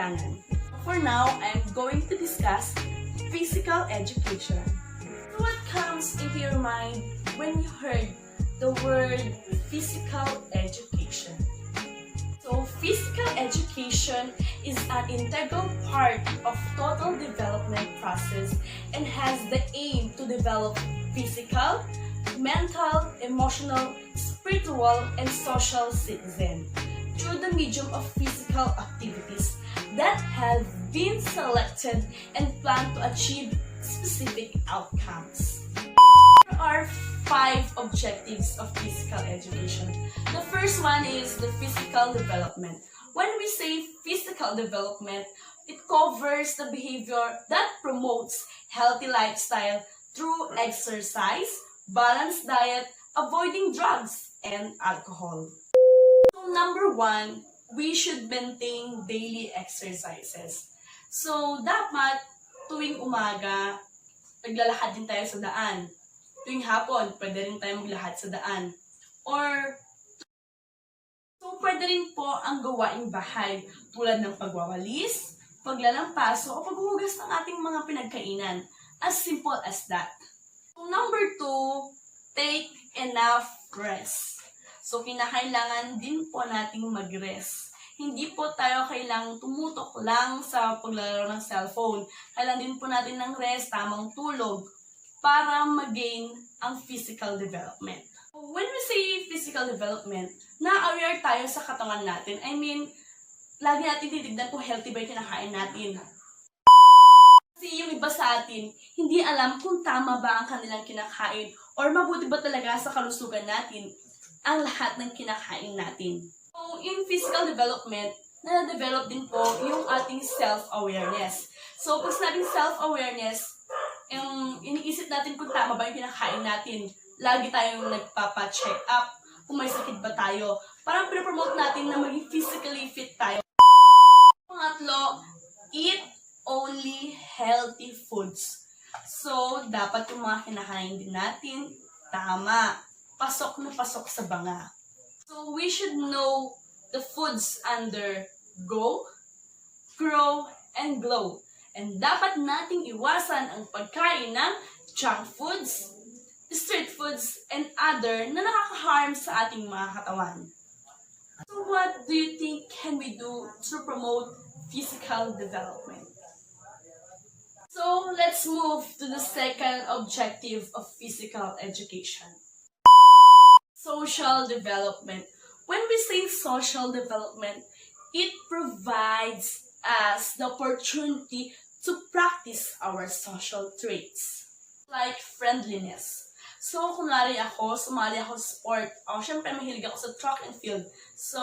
kailangan. For now, I'm going to discuss physical education. What comes into your mind when you heard the word physical education? So, physical education is an integral part of total development process and has the aim to develop physical, mental, emotional, spiritual, and social citizen through the medium of physical activities that have been selected and planned to achieve specific outcomes. There are 5 objectives of physical education. The first one is the physical development. When we say physical development, it covers the behavior that promotes healthy lifestyle through exercise, balanced diet, avoiding drugs, and alcohol. So number 1, we should maintain daily exercises. So dapat tuwing umaga, naglalakad din tayo sa daan. Tuwing hapon, pwede rin tayo maglakad sa daan. Or, so pwede rin po ang gawaing bahay tulad ng pagwawalis, paglalampaso, o paghuhugas ng ating mga pinagkainan. As simple as that. So, number 2, take enough rest. So, kinakailangan din po nating mag-rest. Hindi po tayo kailangang tumutok lang sa paglalaro ng cellphone. Kailangan din po natin ng rest, tamang tulog, para mag-gain ang physical development. When we say physical development, na-aware tayo sa katawan natin. I mean, lagi natin titignan kung healthy ba yung kinakain natin. Kasi yung iba sa atin, hindi alam kung tama ba ang kanilang kinakain or mabuti ba talaga sa kalusugan natin ang lahat ng kinakain natin. So, in physical development, na-develop din po yung ating self-awareness. So, pag sinabing self-awareness, iniisip natin kung tama ba yung kinakain natin. Lagi tayong nagpapa-check up kung may sakit ba tayo. Parang pinapromote natin na maging physically fit tayo. Pangatlo, eat only healthy foods. So, dapat yung mga kinakain din natin, tama, pasok na pasok sa banga. So, we should know the foods under go, grow, and glow. And dapat nating iwasan ang pagkain ng junk foods, street foods, and other na nakaka-harm sa ating mga katawan. So what do you think can we do to promote physical development? So let's move to the second objective of physical education. Social development. When we say social development, it provides us the opportunity to practice our social traits, like friendliness. So, kunwari ako, sumali ako sa sport. Syempre, mahilig ako sa track and field. So,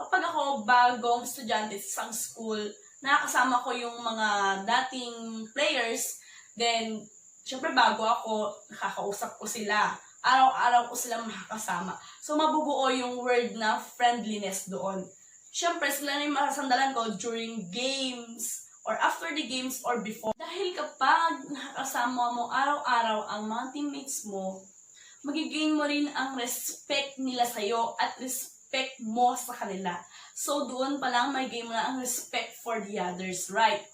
kapag ako bagong estudyante sa isang school, nakakasama ko yung mga dating players, then, syempre, bago ako, nakakausap ko sila. Araw-araw ko silang makakasama. So, mabubuo yung word na friendliness doon. Siyempre, sila na yung masasandalan ko during games, or after the games, or before. Dahil kapag nakakasama mo araw-araw ang mga teammates mo, magigain mo rin ang respect nila sa'yo at respect mo sa kanila. So, doon pa lang magigain mo na ang respect for the others, right?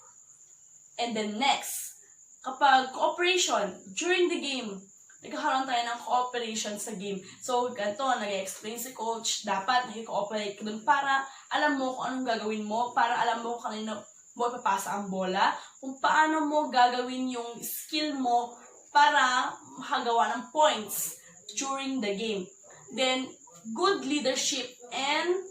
And then next, kapag cooperation, during the game, nagkakaroon tayo ng cooperation sa game. So, ganito, nag-explain si coach, dapat nag-cooperate ka dun para alam mo kung anong gagawin mo, para alam mo kung kanino mo ipapasa ang bola, kung paano mo gagawin yung skill mo para makagawa ng points during the game. Then, good leadership and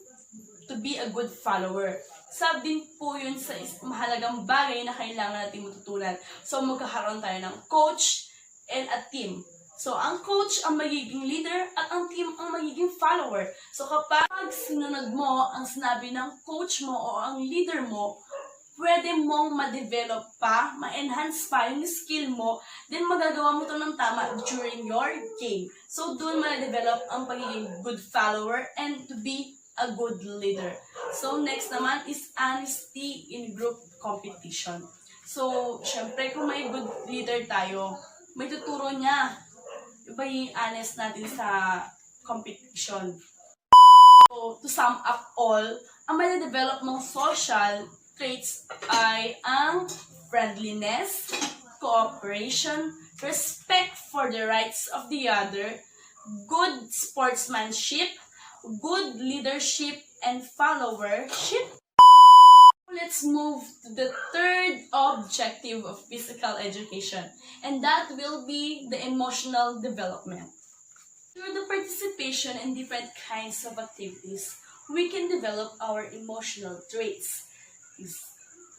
to be a good follower. Sabi din po yun sa mahalagang bagay na kailangan natin matutunan. So, magkakaroon tayo ng coach and a team. So, ang coach ang magiging leader at ang team ang magiging follower. So, kapag sinunod mo ang sinabi ng coach mo o ang leader mo, pwede mong ma-develop pa, ma-enhance pa yung skill mo, then magagawa mo to ng tama during your game. So, doon ma-develop ang pagiging good follower and to be a good leader. So, next naman is honesty in group competition. So, syempre, kung may good leader tayo, may tuturo niya. Iba yung honest natin sa competition. So, to sum up all, ang may develop ng social traits ay ang friendliness, cooperation, respect for the rights of the other, good sportsmanship, good leadership, and followership. Let's move to the third objective of physical education, and that will be the emotional development. Through the participation in different kinds of activities, we can develop our emotional traits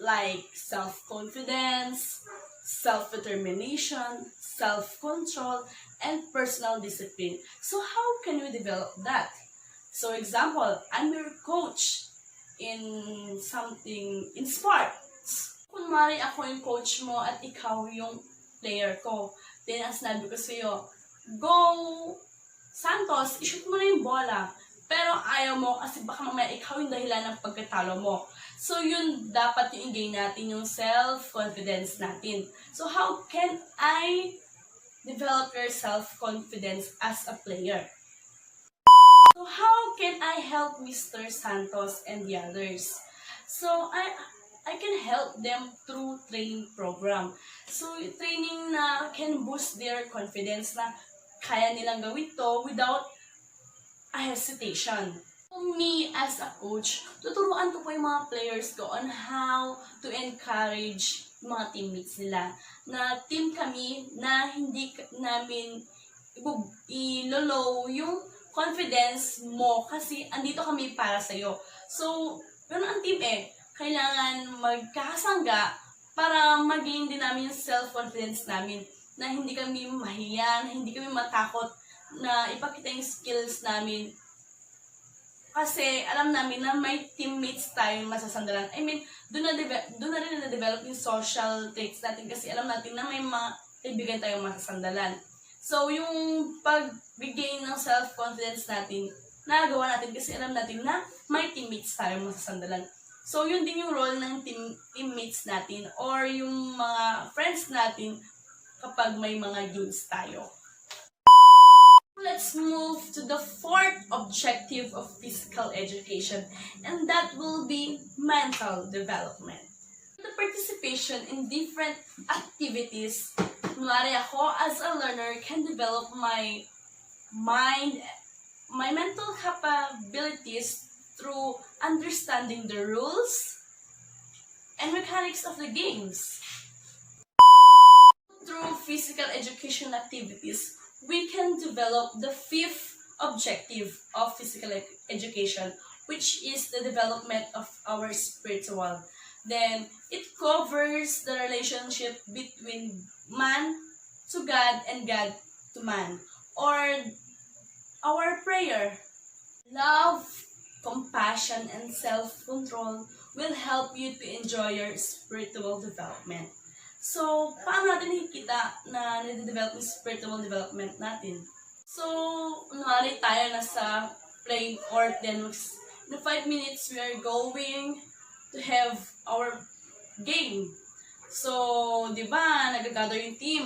like self-confidence, self-determination, self-control, and personal discipline. So how can we develop that? So example, I'm your coach in something, in sports. Kunwari ako yung coach mo at ikaw yung player ko. Then ang sinabi ko sa'yo, go Santos, ishoot mo na yung bola. Pero ayaw mo kasi baka mamaya ikaw yung dahilan ng pagkatalo mo. So yun dapat yung i-gain natin, yung self-confidence natin. So how can I develop your self-confidence as a player? So how can I help Mr. Santos and the others? So I can help them through training program. So training na can boost their confidence na kaya nilang gawin to without a hesitation. Me as a coach, tuturuan ko po yung mga players ko on how to encourage mga teammates nila. Na team kami na hindi namin ilolow yung confidence mo kasi andito kami para sa'yo. So, ganun ang team kailangan magkakasangga para mag-gain din namin yung self-confidence namin na hindi kami mahiya, na hindi kami matakot na ipakita yung skills namin. Kasi alam namin na may teammates tayong masasandalan. I mean, doon na rin na-develop yung social traits natin kasi alam natin na may mga kaibigan tayong masasandalan. So, yung pag-gain ng self-confidence natin, nagawa natin kasi alam natin na may teammates tayong masasandalan. So, yun din yung role ng teammates natin or yung mga friends natin kapag may mga games tayo. Let's move to the fourth objective of physical education, and that will be mental development. The participation in different activities, kunwari ako as a learner can develop my mind, my mental capabilities through understanding the rules and mechanics of the games. Through physical education activities, we can develop the fifth objective of physical education, which is the development of our spiritual. Then, it covers the relationship between man to God and God to man, or our prayer. Love, compassion, and self-control will help you to enjoy your spiritual development. So, paano natin nakikita na nade-develop yung spiritual development natin? So, kunwari tayo nasa playing court, then in 5 minutes, we are going to have our game. So, di ba, nag-gather yung team.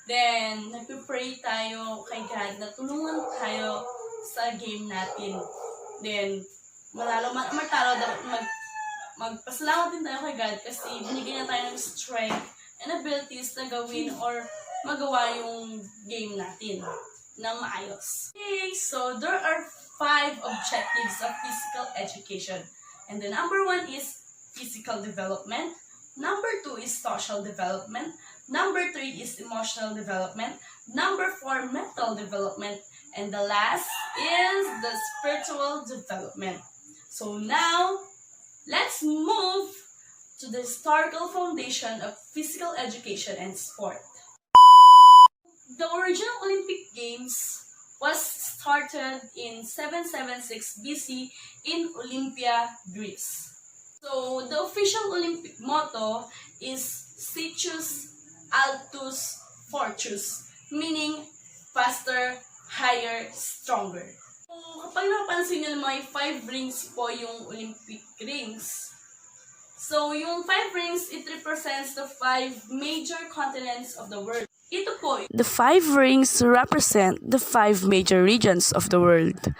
Then, nag-pray tayo kay God na tulungan tayo sa game natin. Then, matalo, dapat magpasalamat din tayo kay God kasi binigyan na tayo ng strength and abilities na gawin or magawa yung game natin ng maayos. Okay, so there are 5 objectives of physical education. And the number 1 is physical development. Number 2 is social development. Number 3 is emotional development. Number 4, mental development. And the last is the spiritual development. So now, let's move to the historical foundation of physical education and sport. The original Olympic Games was started in 776 BC in Olympia, Greece. So the official Olympic motto is Situs Altus Fortus, meaning faster, higher, stronger. So, kapag napansin nyo, may 5 rings po yung Olympic rings. So, yung 5 rings, it represents the 5 major continents of the world. Ito po, The 5 rings represent the 5 major regions of the world.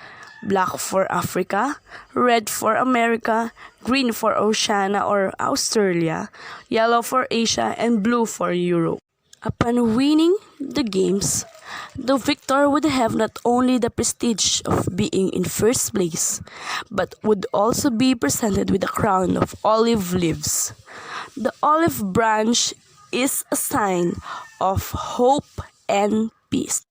black for Africa, red for America, green for Oceania or Australia, yellow for Asia, and blue for Europe. Upon winning the games, the victor would have not only the prestige of being in first place, but would also be presented with a crown of olive leaves. The olive branch is a sign of hope and peace.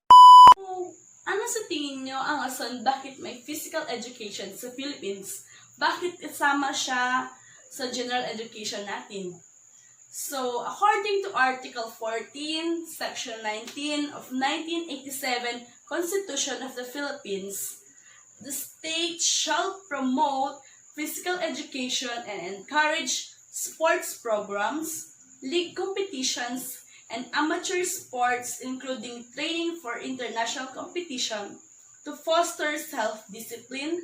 Ano sa tingin nyo ang rason bakit may physical education sa Philippines? Bakit isama siya sa general education natin? So, according to Article 14, Section 19 of 1987 Constitution of the Philippines, the state shall promote physical education and encourage sports programs, league competitions, and amateur sports including training for international competition to foster self-discipline,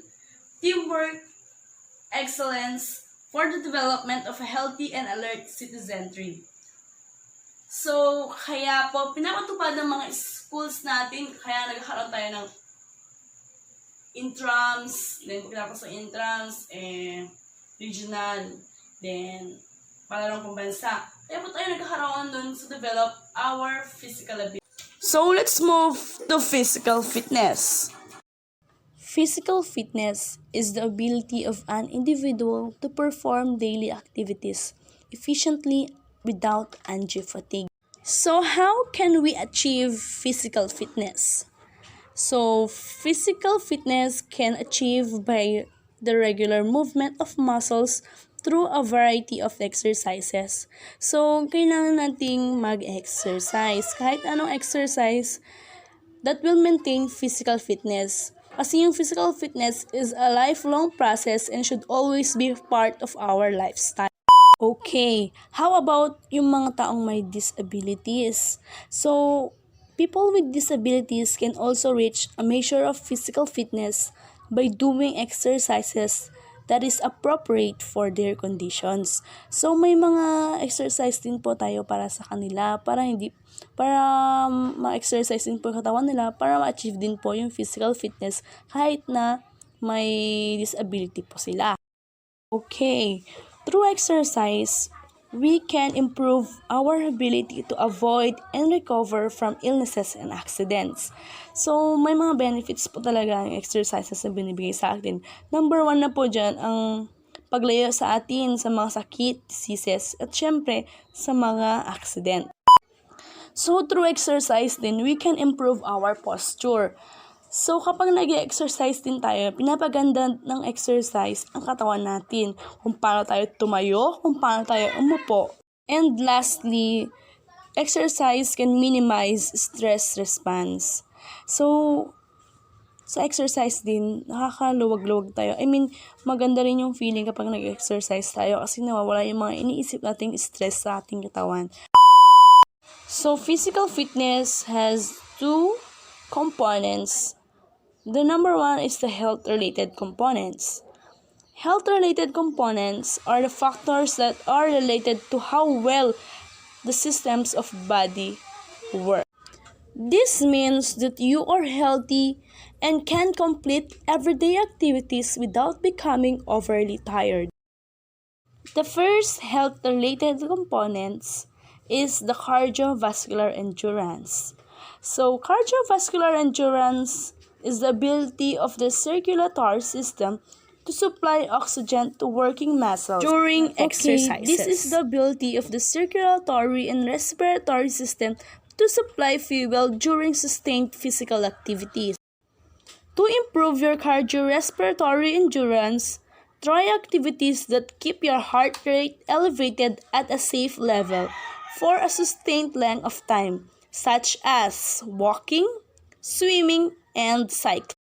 teamwork, excellence, for the development of a healthy and alert citizenry. So, kaya po, pinapatupad ng mga schools natin, kaya nagkakaroon tayo ng intrams, then pinapasok sa intrams, regional, then palarong pambansa. Kaya po tayo nagkakaroon dun to develop our physical ability. So let's move to physical fitness. Physical fitness is the ability of an individual to perform daily activities efficiently without undue fatigue. So how can we achieve physical fitness? So physical fitness can achieve by the regular movement of muscles through a variety of exercises. So kailangan nating mag-exercise. Kahit anong exercise that will maintain physical fitness. Kasi yung physical fitness is a lifelong process and should always be part of our lifestyle. Okay, how about yung mga taong may disabilities? So, people with disabilities can also reach a measure of physical fitness by doing exercises that is appropriate for their conditions. So may mga exercise din po tayo para sa kanila para ma-exercise din po yung katawan nila para ma-achieve din po yung physical fitness kahit na may disability po sila. Okay, through exercise, we can improve our ability to avoid and recover from illnesses and accidents. So, may mga benefits po talaga ang exercises na binibigay sa atin. Number 1 na po dyan, ang paglayo sa atin sa mga sakit, diseases, at syempre, sa mga accident. So, through exercise din, we can improve our posture. So, kapag nag-exercise din tayo, pinapaganda ng exercise ang katawan natin. Kung paano tayo tumayo, kung paano tayo umupo. And lastly, exercise can minimize stress response. So, sa exercise din, nakakaluwag-luwag tayo. Maganda rin yung feeling kapag nag-exercise tayo kasi nawawala yung mga iniisip nating stress sa ating katawan. So, physical fitness has 2 components. The number 1 is the health-related components. Health-related components are the factors that are related to how well the systems of body work. This means that you are healthy and can complete everyday activities without becoming overly tired. The first health-related components is the cardiovascular endurance. So, cardiovascular endurance is the ability of the circulatory system to supply oxygen to working muscles during exercises. This is the ability of the circulatory and respiratory system to supply fuel during sustained physical activities. To improve your cardiorespiratory endurance, try activities that keep your heart rate elevated at a safe level for a sustained length of time, such as walking, swimming, and cycling.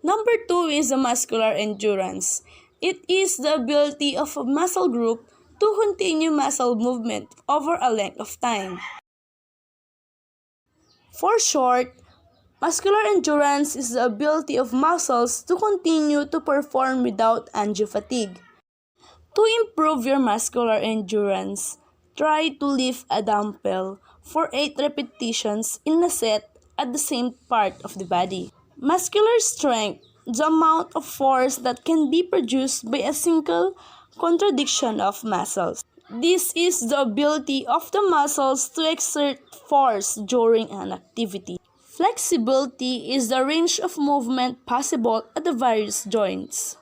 Number 2 is the muscular endurance. It is the ability of a muscle group to continue muscle movement over a length of time. For short, muscular endurance is the ability of muscles to continue to perform without undue fatigue. To improve your muscular endurance, try to lift a dumbbell for 8 repetitions in a set at the same part of the body. Muscular strength the amount of force that can be produced by a single contraction of muscles. This is the ability of the muscles to exert force during an activity. Flexibility is the range of movement possible at the various joints.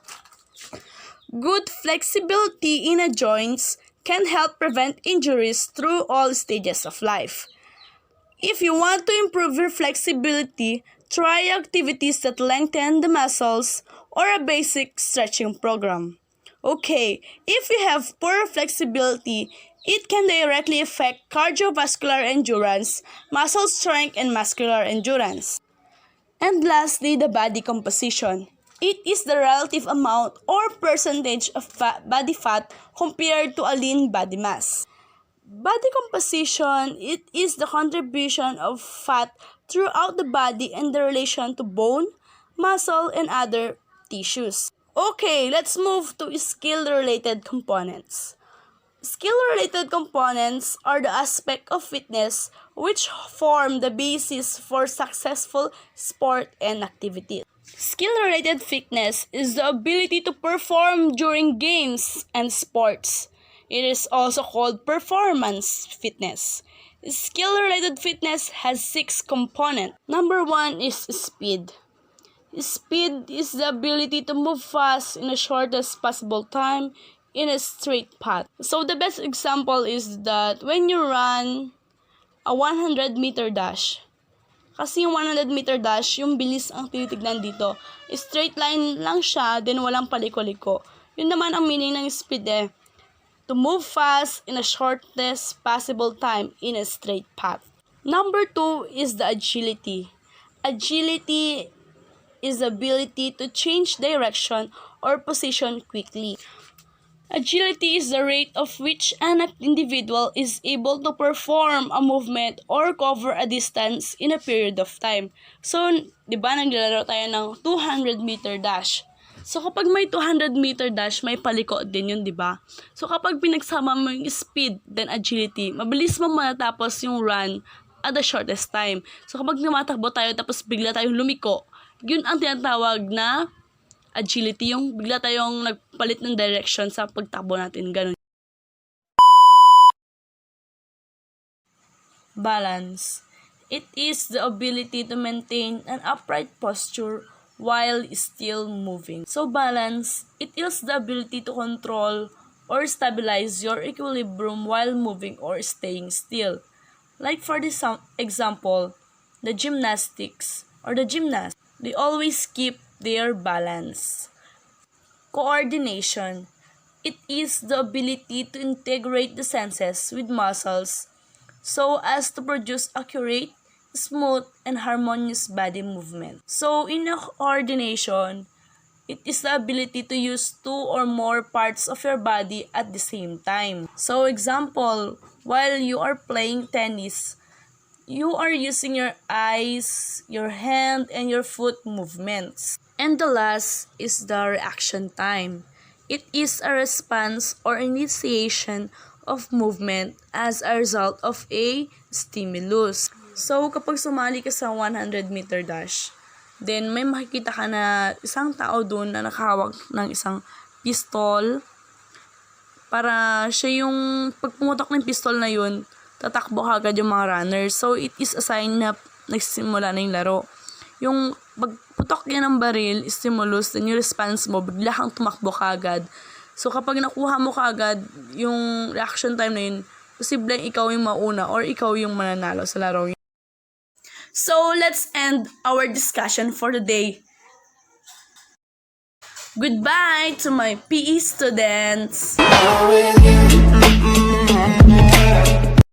Good flexibility in a joints can help prevent injuries through all stages of life. If you want to improve your flexibility, try activities that lengthen the muscles or a basic stretching program. Okay, if you have poor flexibility, it can directly affect cardiovascular endurance, muscle strength, and muscular endurance. And lastly, the body composition. It is the relative amount or percentage of body fat compared to a lean body mass. Body composition, it is the contribution of fat throughout the body and the relation to bone, muscle, and other tissues. Okay, let's move to skill-related components. Skill-related components are the aspect of fitness which form the basis for successful sport and activity. Skill-related fitness is the ability to perform during games and sports. It is also called performance fitness. Skill-related fitness has 6 components. Number 1 is speed. Speed is the ability to move fast in the shortest possible time in a straight path. So the best example is that when you run a 100-meter dash. Kasi yung 100-meter dash, yung bilis ang tinitignan dito. Straight line lang siya, then walang paliko-liko. Yun naman ang meaning ng speed to move fast in the shortest possible time in a straight path. Number 2 is the agility. Agility is the ability to change direction or position quickly. Agility is the rate of which an individual is able to perform a movement or cover a distance in a period of time. So, di ba naglalaro tayo ng 200-meter dash. So, kapag may 200-meter dash, may paliko din yun, di ba? So, kapag pinagsama mo yung speed, then agility, mabilis mo matapos yung run at the shortest time. So, kapag tumatakbo tayo tapos bigla tayong lumiko, yun ang tinatawag na agility, yung bigla tayong nagpalit ng direction sa pagtakbo natin, ganun. Balance. It is the ability to maintain an upright posture while still moving. So balance, it is the ability to control or stabilize your equilibrium while moving or staying still. Like for this example, the gymnastics or the gymnast, they always keep their balance. Coordination. It is the ability to integrate the senses with muscles so as to produce accurate, smooth, and harmonious body movement. So, in a coordination, it is the ability to use 2 or more parts of your body at the same time. So, example, while you are playing tennis, you are using your eyes, your hand, and your foot movements. And the last is the reaction time. It is a response or initiation of movement as a result of a stimulus. So, kapag sumali ka sa 100-meter dash, then may makikita ka na isang tao doon na nakahawak ng isang pistol. Para siya yung, pag pumutok ng pistol na yun, tatakbo agad yung mga runners. So, it is a sign na nagsimula na yung laro. Yung pagputok yan ng baril, stimulus, then yung response mo, bigla kang tumakbo agad. So, kapag nakuha mo agad yung reaction time na yun, posibleng ikaw yung mauna or ikaw yung mananalo sa laro. So, let's end our discussion for the day. Goodbye to my PE students.